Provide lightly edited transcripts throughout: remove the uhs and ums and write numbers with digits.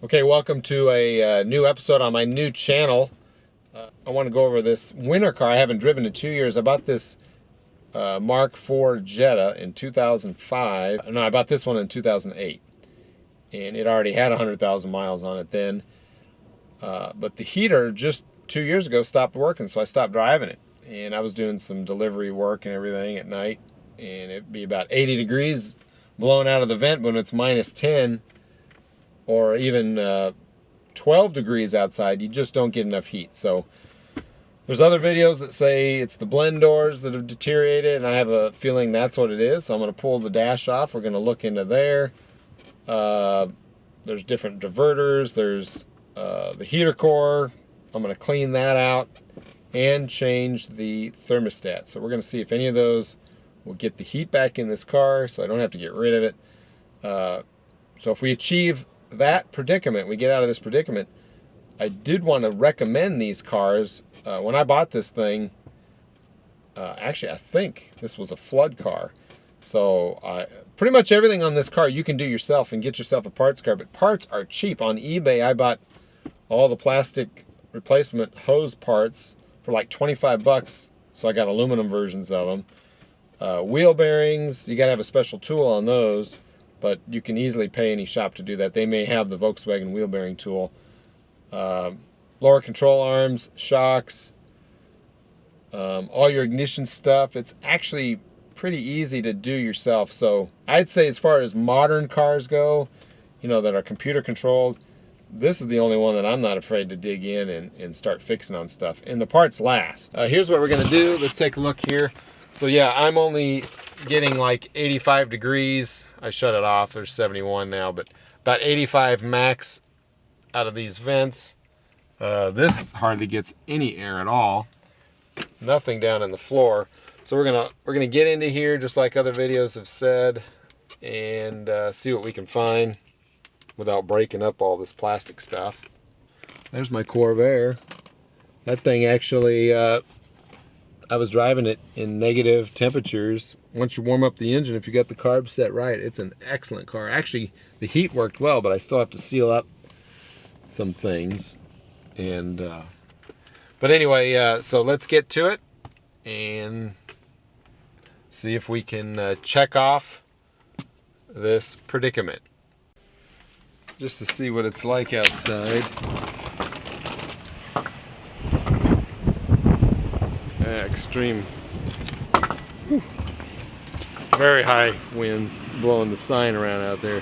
Okay, welcome to a new episode on my new channel. I want to go over this winter car I haven't driven in 2 years. I bought this Mark IV Jetta in 2005. No, I bought this one in 2008. And it already had 100,000 miles on it then. But the heater just 2 years ago stopped working, so I stopped driving it. And I was doing some delivery work and everything at night. And it'd be about 80 degrees blowing out of the vent when it's minus 10 or even 12 degrees outside. You just don't get enough heat. So there's other videos that say it's the blend doors that have deteriorated, and I have a feeling that's what it is. So I'm going to pull the dash off. We're going to look into there. There's different diverters. There's the heater core. I'm going to clean that out and change the thermostat. So we're going to see if any of those will get the heat back in this car so I don't have to get rid of it. So if we achieve that predicament, we get out of this predicament, I did want to recommend these cars. When I bought this thing, actually I think this was a flood car. So pretty much everything on this car you can do yourself and get yourself a parts car, but parts are cheap. On eBay I bought all the plastic replacement hose parts for like 25 bucks. So I got aluminum versions of them. Wheel bearings, you gotta have a special tool on those, but you can easily pay any shop to do that. They may have the Volkswagen wheel bearing tool. Lower control arms, shocks, all your ignition stuff. It's actually pretty easy to do yourself. So I'd say as far as modern cars go, you know, that are computer controlled, this is the only one that I'm not afraid to dig in and start fixing on stuff. And the parts last. Here's what we're gonna do. Let's take a look here. So yeah, I'm only getting like 85 degrees. I shut it off. There's 71 now, but about 85 max out of these vents. This hardly gets any air at all. Nothing down in the floor. So we're gonna get into here just like other videos have said and see what we can find without breaking up all this plastic stuff. There's my Corvair. That thing actually, I was driving it in negative temperatures. Once you warm up the engine, if you got the carbs set right, it's an excellent car. Actually, the heat worked well, but I still have to seal up some things. And but anyway, so let's get to it and see if we can check off this predicament. Just to see what it's like outside. Extreme, very high winds blowing the sign around out there.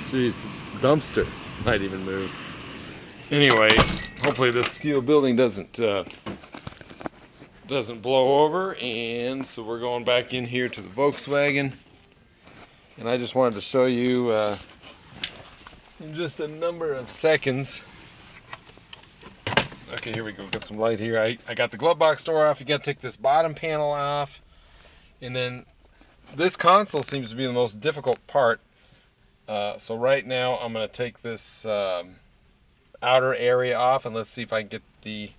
Jeez, the dumpster might even move. Anyway, hopefully this steel building doesn't blow over, and so we're going back in here to the Volkswagen. And I just wanted to show you in just a number of seconds. Okay, here we go. Got some light here. I got the glove box door off. You got to take this bottom panel off. And then this console seems to be the most difficult part. So right now I'm going to take this outer area off, and let's see if I can get the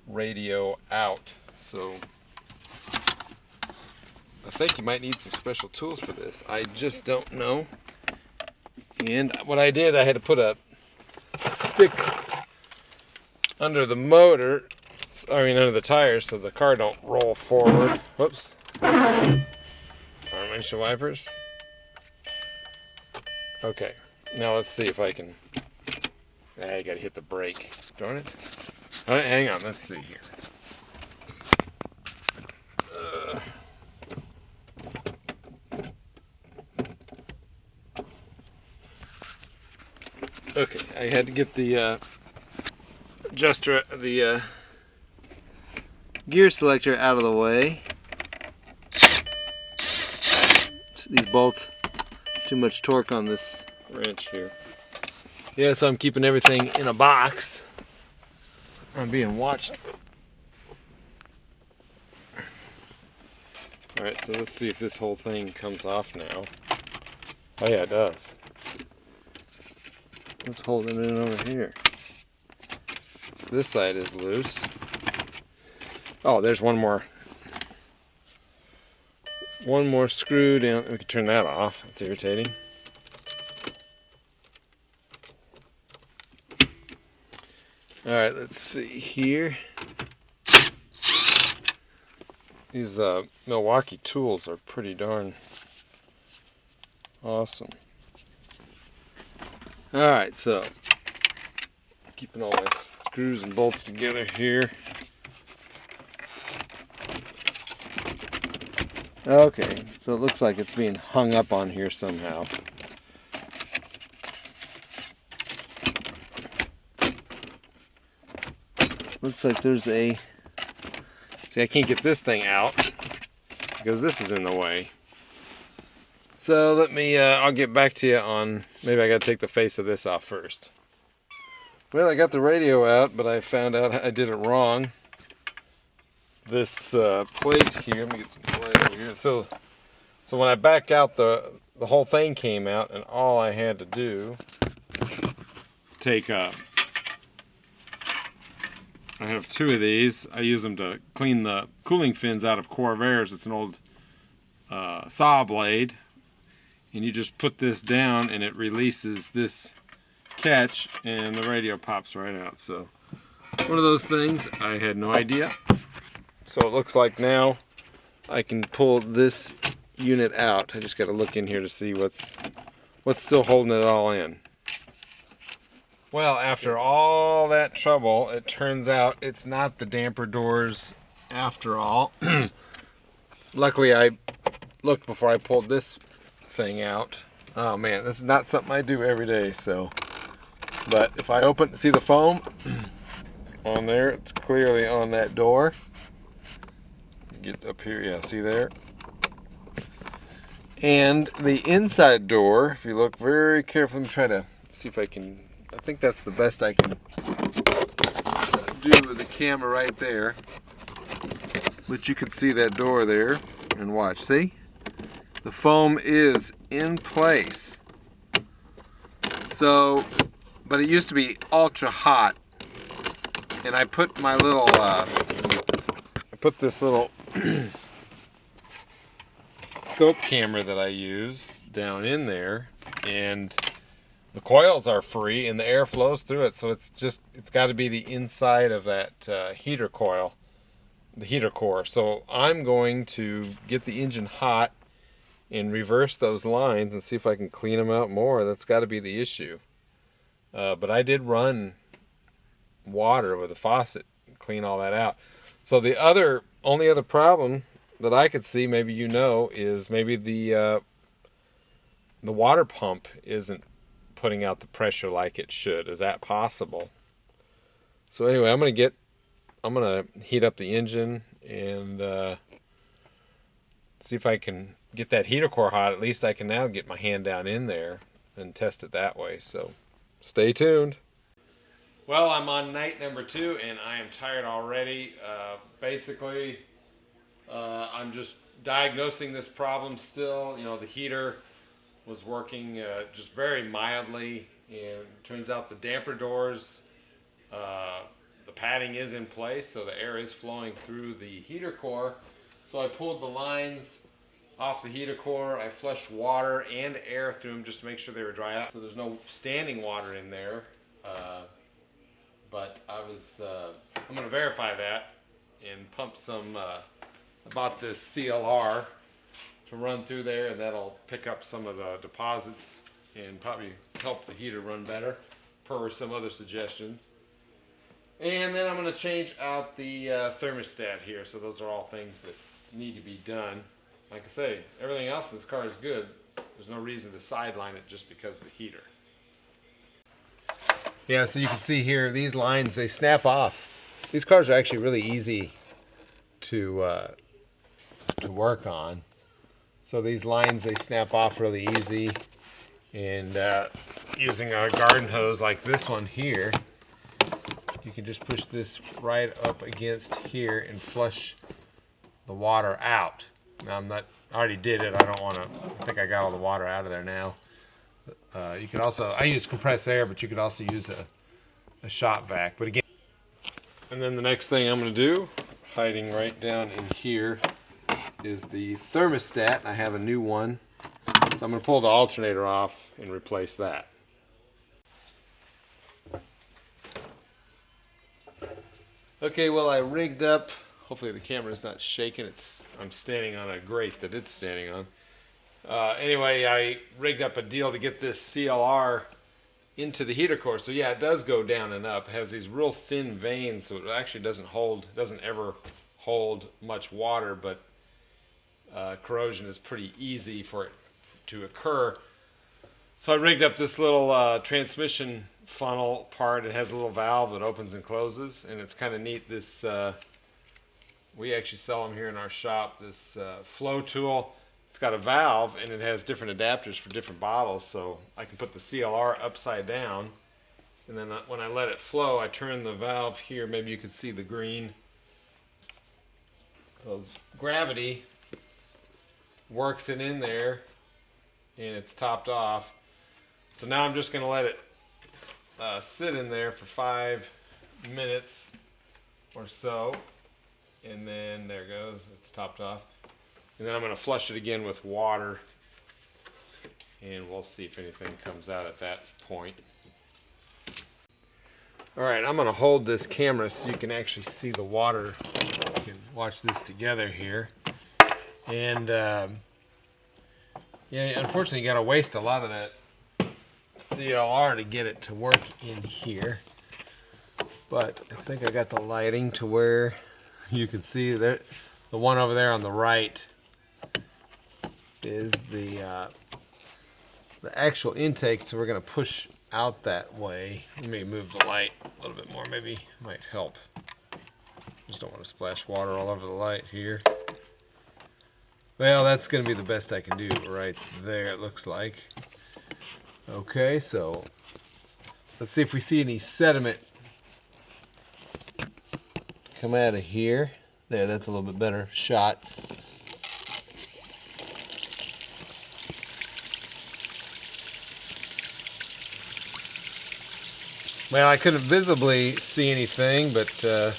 radio out. So I think you might need some special tools for this. I just don't know. And what I did, I had to put a stick under the motor, under the tires, so the car don't roll forward. Whoops. Front windshield wipers. Okay, now let's see if I can. I gotta hit the brake. Darn it. All right, hang on, let's see here. Okay, I had to get the adjuster, the gear selector out of the way. These bolts, too much torque on this wrench here. Yeah, so I'm keeping everything in a box. I'm being watched. Alright, so let's see if this whole thing comes off now. Oh yeah, it does. What's holding it over here? This side is loose. Oh, there's one more screw down. We can turn that off. It's irritating. All right, let's see here. These Milwaukee tools are pretty darn awesome. All right, so keeping all my screws and bolts together here. Okay, so it looks like it's being hung up on here somehow. Looks like there's a... See, I can't get this thing out because this is in the way. So let me, I'll get back to you on, maybe I gotta take the face of this off first. Well, I got the radio out, but I found out I did it wrong. This plate here, let me get some plate over here. So when I back out, the whole thing came out, and all I had to do, take I have two of these. I use them to clean the cooling fins out of Corvairs. It's an old saw blade, and you just put this down, and it releases this catch, and the radio pops right out. So one of those things, I had no idea. So it looks like now I can pull this unit out. I just got to look in here to see what's still holding it all in. Well, after all that trouble, it turns out it's not the damper doors after all. Luckily, I looked before I pulled this thing out. Oh man, this is not something I do every day, so. But if I open, see the foam on there? It's clearly on that door. Get up here, yeah, see there? And the inside door, if you look very carefully, I'm trying to see if I can, I think that's the best I can do with the camera right there. But you can see that door there, and watch, see? The foam is in place. So, but it used to be ultra hot, and I put my little, I put this little scope camera that I use down in there, and the coils are free and the air flows through it, so it's got to be the inside of that heater coil, the heater core. So I'm going to get the engine hot and reverse those lines and see if I can clean them out more. That's got to be the issue. But I did run water with a faucet and clean all that out. So the only other problem that I could see, maybe you know, is maybe the water pump isn't putting out the pressure like it should. Is that possible? So anyway, I'm gonna heat up the engine and see if I can get that heater core hot. At least I can now get my hand down in there and test it that way. So stay tuned. Well, I'm on night number 2 and I am tired already. Basically, I'm just diagnosing this problem still. You know, the heater was working just very mildly, and it turns out the damper doors, the padding is in place, so the air is flowing through the heater core. So I pulled the lines off the heater core. I flushed water and air through them just to make sure they were dry out, so there's no standing water in there. But I'm going to verify that and pump some, I bought this CLR to run through there, and that'll pick up some of the deposits and probably help the heater run better, per some other suggestions. And then I'm going to change out the thermostat here, so those are all things that need to be done. Like I say, everything else in this car is good. There's no reason to sideline it just because of the heater. Yeah, so you can see here, these lines, they snap off. These cars are actually really easy to work on. So these lines, they snap off really easy. And using a garden hose like this one here, you can just push this right up against here and flush the water out. Now I already did it. I think I got all the water out of there now. You could also, I use compressed air, but you could also use a shop vac. But again, and then the next thing I'm going to do, hiding right down in here, is the thermostat. I have a new one, so I'm going to pull the alternator off and replace that. Okay, well, I rigged up. Hopefully the camera's not shaking. I'm standing on a grate that it's standing on. Anyway, I rigged up a deal to get this CLR into the heater core. So yeah, it does go down and up. It has these real thin veins, so it actually doesn't ever hold much water, but corrosion is pretty easy for it to occur. So I rigged up this little transmission funnel part. It has a little valve that opens and closes, and it's kind of neat. This we actually sell them here in our shop. This flow tool. It's got a valve, and it has different adapters for different bottles. So I can put the CLR upside down, and then when I let it flow, I turn the valve here. Maybe you can see the green. So gravity works it in there, and it's topped off. So now I'm just going to let it sit in there for 5 minutes or so, and then there it goes, it's topped off. And then I'm going to flush it again with water, and we'll see if anything comes out at that point. Alright, I'm going to hold this camera so you can actually see the water. You can watch this together here. And yeah, unfortunately you got to waste a lot of that CLR to get it to work in here. But I think I got the lighting to where you can see there. The one over there on the right is the actual intake, so we're going to push out that way. Let me move the light a little bit more, maybe it might help. Just don't want to splash water all over the light here. Well, that's going to be the best I can do right there, it looks like. Okay, so let's see if we see any sediment come out of here. There, that's a little bit better shot. Well, I couldn't visibly see anything, but the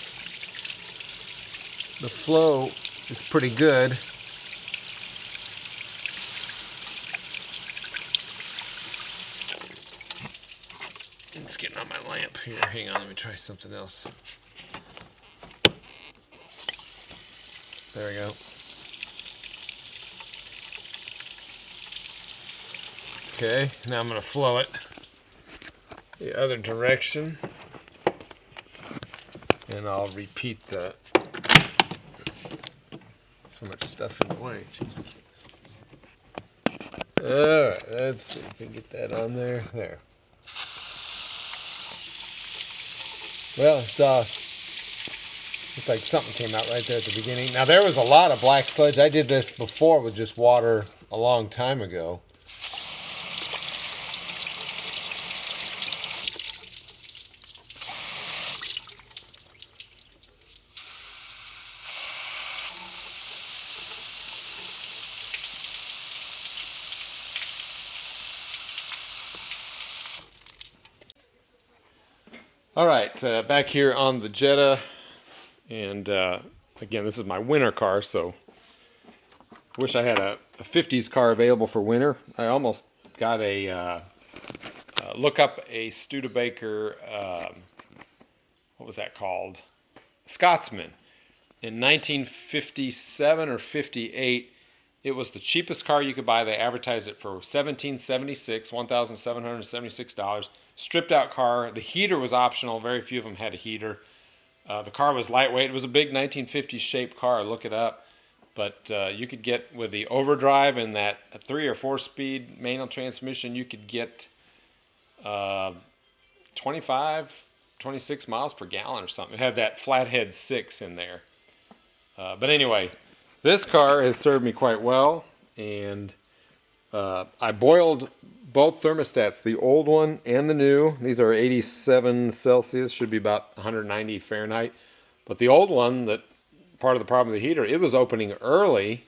flow is pretty good. It's getting on my lamp here. Hang on, let me try something else. There we go. Okay, now I'm going to flow it the other direction, and I'll repeat that. So much stuff in the way. Alright, let's see if we can get that on there. There. Well, looks like something came out right there at the beginning. Now there was a lot of black sludge. I did this before with just water a long time ago. All right, back here on the Jetta, and again, this is my winter car, so I wish I had a 50s car available for winter. I almost got a look up a Studebaker, what was that called? Scotsman. In 1957 or 58, it was the cheapest car you could buy. They advertised it for $1,776, $1,776. Stripped out car. The heater was optional. Very few of them had a heater. The car was lightweight. It was a big 1950s shaped car. Look it up. But you could get, with the overdrive and that 3 or 4 speed manual transmission, you could get 26 miles per gallon or something. It had that flathead 6 in there. But anyway, this car has served me quite well, and I boiled both thermostats, the old one and the new. These are 87 Celsius, should be about 190 Fahrenheit. But the old one, that part of the problem with the heater, it was opening early,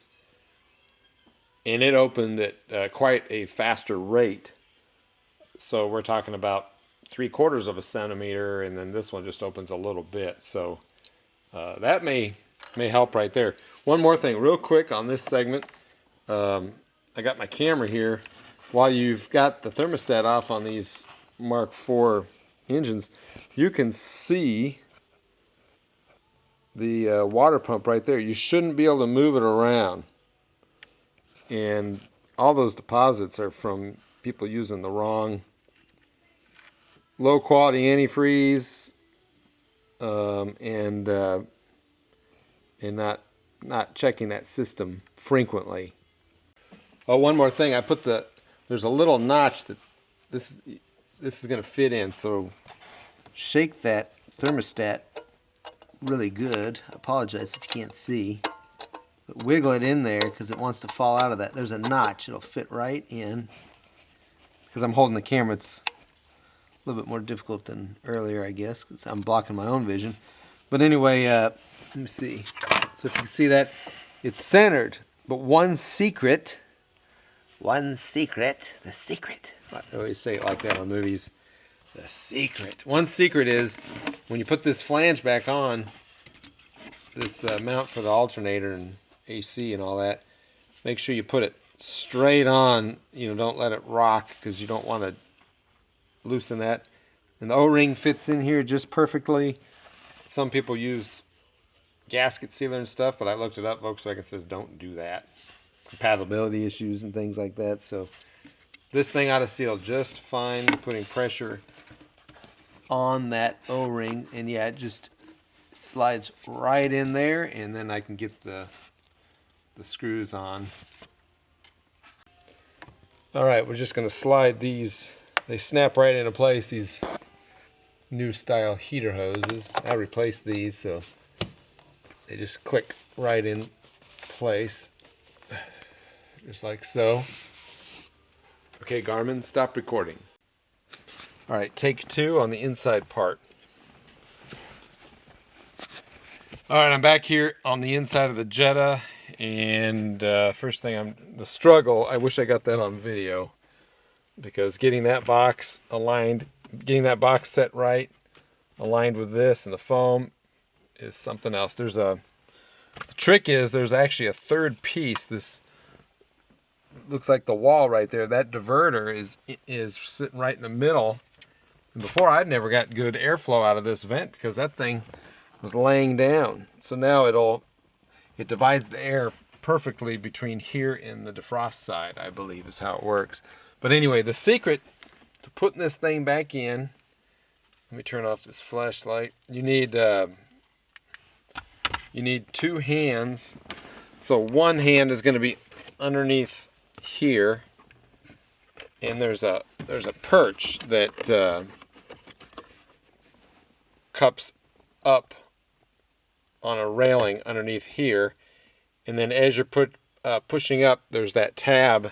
and it opened at quite a faster rate. So we're talking about 3/4 of a centimeter, and then this one just opens a little bit. So that may help right there. One more thing real quick on this segment. I got my camera here. While you've got the thermostat off on these Mark IV engines, you can see the water pump right there. You shouldn't be able to move it around. And all those deposits are from people using the wrong low quality antifreeze, and not checking that system frequently. Oh, one more thing. There's a little notch that this is going to fit in. So shake that thermostat really good. I apologize if you can't see. But wiggle it in there because it wants to fall out of that. There's a notch. It'll fit right in. Because I'm holding the camera, it's a little bit more difficult than earlier, I guess, because I'm blocking my own vision. But anyway, let me see. So if you can see that, it's centered. But the secret. I always say it like that on movies. The secret. One secret is when you put this flange back on, this mount for the alternator and AC and all that, make sure you put it straight on. You know, don't let it rock because you don't want to loosen that. And the O-ring fits in here just perfectly. Some people use gasket sealer and stuff, but I looked it up. Volkswagen says don't do that. Compatibility issues and things like that. So this thing ought to seal just fine, putting pressure on that O-ring, and yeah, it just slides right in there, and then I can get the screws on. Alright, we're just going to slide these. They snap right into place, these new style heater hoses. I replaced these, so they just click right in place, just like so. Okay, Garmin, stop recording. Alright, take 2 on the inside part. Alright, I'm back here on the inside of the Jetta, and first thing, the struggle. I wish I got that on video, because getting that box aligned, getting that box set right, aligned with this and the foam is something else. The trick is there's actually a third piece. This looks like the wall right there. That diverter is sitting right in the middle. And before, I'd never got good airflow out of this vent because that thing was laying down. So now it divides the air perfectly between here and the defrost side, I believe is how it works. But anyway, the secret to putting this thing back in, let me turn off this flashlight. You need 2 hands. So one hand is going to be underneath here, and there's a perch that cups up on a railing underneath here, and then as you're pushing up, there's that tab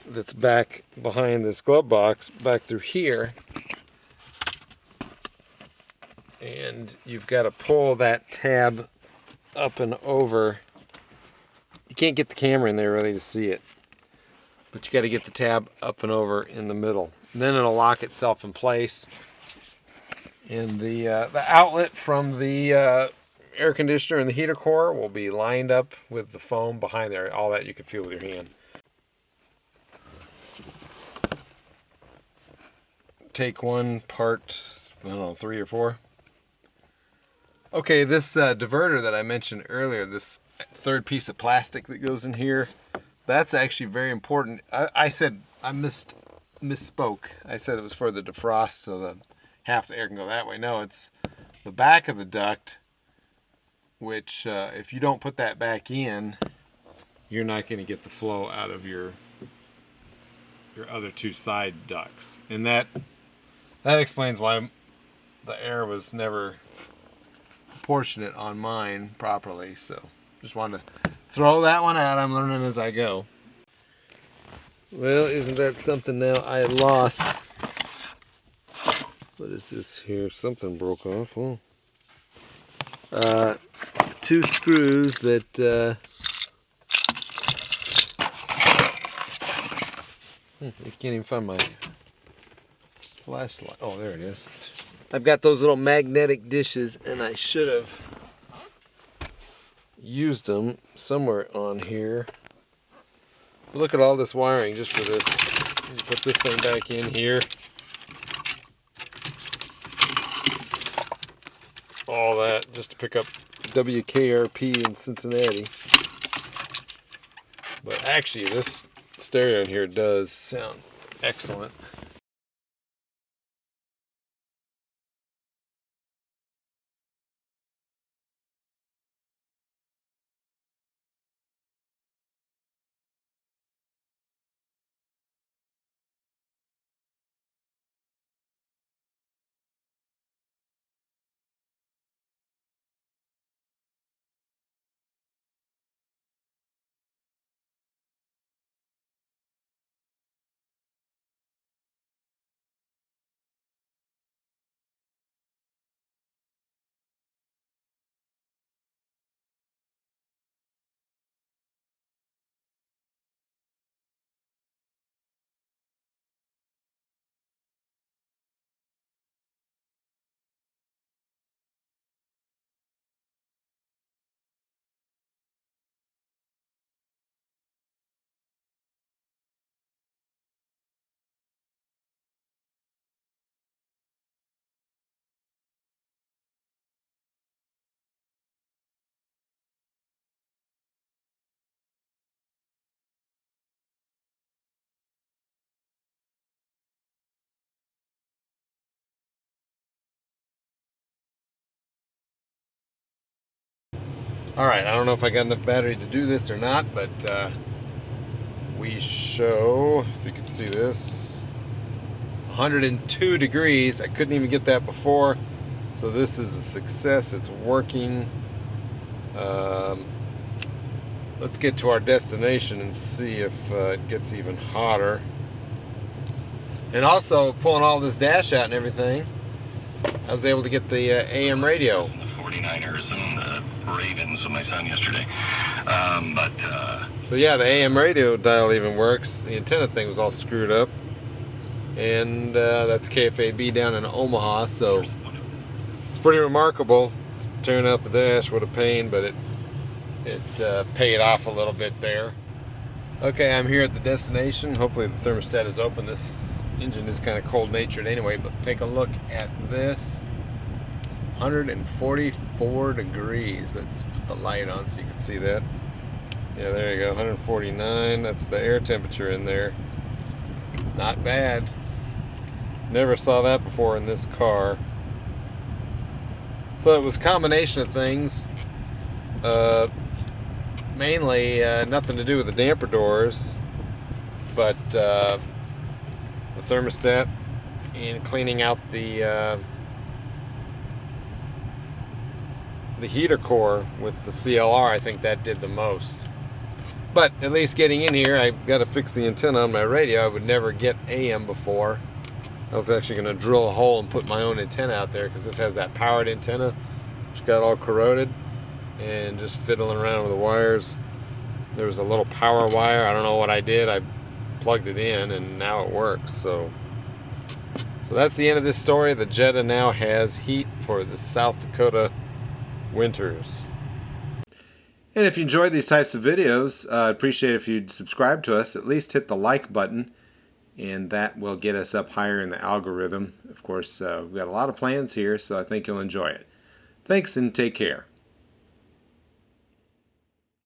that's back behind this glove box, back through here, and you've got to pull that tab up and over. You can't get the camera in there really to see it, but you got to get the tab up and over in the middle. And then it'll lock itself in place. And the outlet from the air conditioner and the heater core will be lined up with the foam behind there. All that you can feel with your hand. Take one part, I don't know, 3 or 4. Okay, this diverter that I mentioned earlier, this third piece of plastic that goes in here, that's actually very important. I said, I misspoke. I said it was for the defrost, so the half the air can go that way. No, it's the back of the duct, which if you don't put that back in, you're not going to get the flow out of your other 2 side ducts. And that explains why the air was never proportionate on mine properly. So just wanted to throw that one out. I'm learning as I go. Well, isn't that something now? I lost. What is this here? Something broke off. Oh. 2 screws that I can't even find my flashlight. Oh, there it is. I've got those little magnetic dishes, and I should have used them somewhere on here. But look at all this wiring just for this. You put this thing back in here. all that just to pick up WKRP in Cincinnati. But actually, this stereo in here does sound excellent. Alright, I don't know if I got enough battery to do this or not, but we show, if you can see this, 102 degrees. I couldn't even get that before, so this is a success. It's working. Let's get to our destination and see if it gets even hotter. And also, pulling all this dash out and everything, I was able to get the AM radio. The 49ers and the Ravens with my son yesterday. So yeah, the AM radio dial even works. The antenna thing was all screwed up. And that's KFAB down in Omaha, so it's pretty remarkable. Tearing out the dash, what a pain, but it paid off a little bit there. Okay, I'm here at the destination. Hopefully the thermostat is open. This engine is kind of cold-natured anyway, but take a look at this. 144 degrees. Let's put the light on so you can see that. Yeah, there you go, 149. That's the air temperature in there. Not bad. Never saw that before in this car. So it was a combination of things. Mainly nothing to do with the damper doors, but the thermostat and cleaning out the heater core with the CLR. I think that did the most. But at least getting in here, I got to fix the antenna on my radio. I would never get AM before. I was actually going to drill a hole and put my own antenna out there because this has that powered antenna, which got all corroded, and just fiddling around with the wires. There was a little power wire. I don't know what I did. I plugged it in and now it works. So that's the end of this story. The Jetta now has heat for the South Dakota winters. And if you enjoyed these types of videos, I'd appreciate if you'd subscribe to us. At least hit the like button, and that will get us up higher in the algorithm. Of course, we've got a lot of plans here, so I think you'll enjoy it. Thanks and take care.